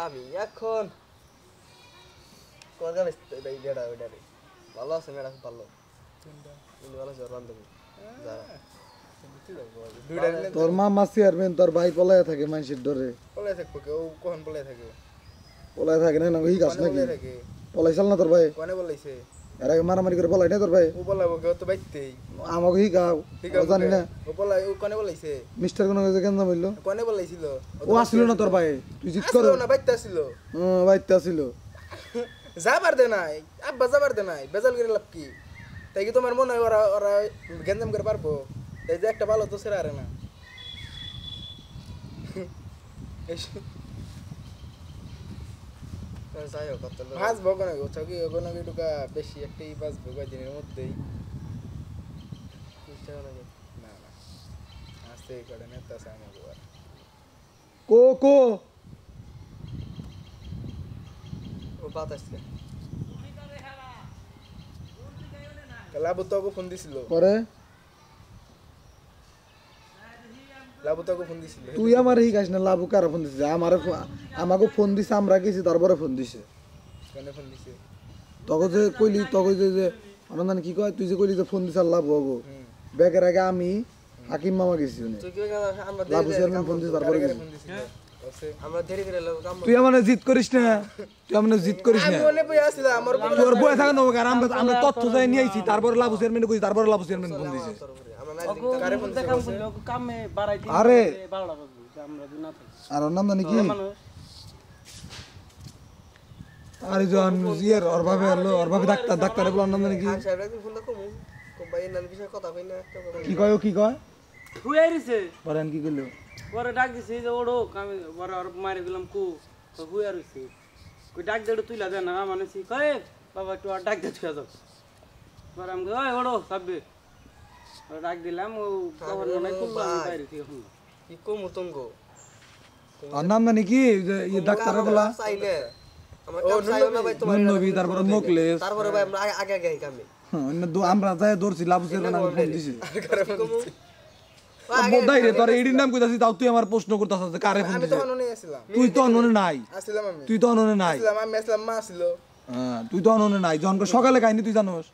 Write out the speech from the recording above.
আমি এখন কোন গাবে এই ডেটা ওইটা রে ভালো আছে মেডা ভালো কিন্তু ভালো জোর বান্ধবী যারা তোর মামা চেয়ারম্যান তোর ভাই পলায় থাকে মানুষের ডরে পলাই থাকবো কেউ কখন পলাই থাকে পলায় থাকে না ওই কাজ নাকি পলাই থাকে পলাইছাল না তোর ভাই কোনে বলাইছে এর আগে মারামারি করে পলাই না তোর ভাই ও বলাবো কেউ তো বাইতেই আমাকে হিকাও জানি না ও বলাই ও কোনে বলাইছে মিস্টার কোন কাছে কেন বললো কোনে বলাইছিল ও আসিল না তোর ভাই তুই জিত কর না বাইতে আসিল বাইতে আসিল যাবার দে নাই আব্বা যাবার দে নাই বেজাল করে লাভ কি তাই কি তোমার মনে হয় ওরা ওরা গেঞ্জাম করে পারবো এই যে একটা ভালো তো সেরা আরে না যাই হোক কত ভাজ ভগনা গো চকি ওগনা কি টুকা বেশি একটাই ভাজ ভগা দিনের মধ্যেই না না আস্তে করে নেতা সামনে গো কো কো ও বাতাসকে লাবু তোকে ফোন দিছিল পরে লাবু তোকে ফোন দিছিল তুই আমার হিকাস না লাভু কার ফোন দিছে আমাকে ফোন দিছে আমরা গেছি তারপরে ফোন দিছে কোনে ফোন দিছে তখন যে কইলি তখন যে অনন্দান কি কয় তুই যে কইলি যে ফোন দিছে লাভ হবো ব্যাগের আগে আমি হাকিম মামা গেছি উনি তুই কি আমরা লাভু চেয়ারম্যান ফোন দিছে তারপরে গেছি ফোন দিছিল আমরা দেরি করে লোক কাম তুই আমার জিত করিস না তুই আমার জিত করিস না আমি মনে পড়ে আসছিল আমার তোর বই থাকে না আর আমরা তথ্য যাই নিয়ে আইছি তারপরে লাভু চেয়ারম্যান কইছি তারপরে লাভু চেয়ারম্যান ফোন দিছে আমরা না কারে ফোন দিছে কামে বাড়াইতে আরে 12টা বাজবে আমরা দুই না থাকি আর অনন্দান কি মানুষ আরে জন জিয়ার ওর ভাবে ডাক্তারে বল অনন্দান কি খান সাহেব একদিন ফোন দাও কমু কম ভাই এর বিষয়ে কথা কই না একটা কথা কি কয় ও কি কয় শুয়ে রইছে পরেন কি কইলো পরে ডাক দিছে যে ওড়ো আমি পরে আর মারি দিলাম কু তো শুয়ে রইছে কই ডাক দেড় তুইলা দে না মানে সি কয় বাবা একটু আর ডাক দে তুই যাও পরে আমি ওই ওড়ো সাব্বে পরে ডাক দিলাম ও কখন মনে করলো আমি বাইরে থেকে এখন কি কমু তঙ্গো অনন্দান কি যে ডাক্তারে বলা চাইলে আমার কাম চাইও না ভাই তোমার নবী তারপরে মোকলেস তারপরে ভাই আমরা আগে আগে কামে অন্য আমরা যাই দৌড়ছি লাভু চেয়ারম্যান আমি ফোন দিছি কারে ফোন দিছে বোধাই রে তোর এডির নাম কইতাছিস তাও তুই আমার প্রশ্ন করতাছিস যে কারে ফোন আমি দিছে তখন অনে আসছিলাম তুই তো অননে নাই আসছিলাম আমি তুই তো অননে নাই আসছিলাম আমি আসলাম মা ছিল হ্যাঁ তুই তো অননে নাই যখন সকালে খাইনি তুই জানোস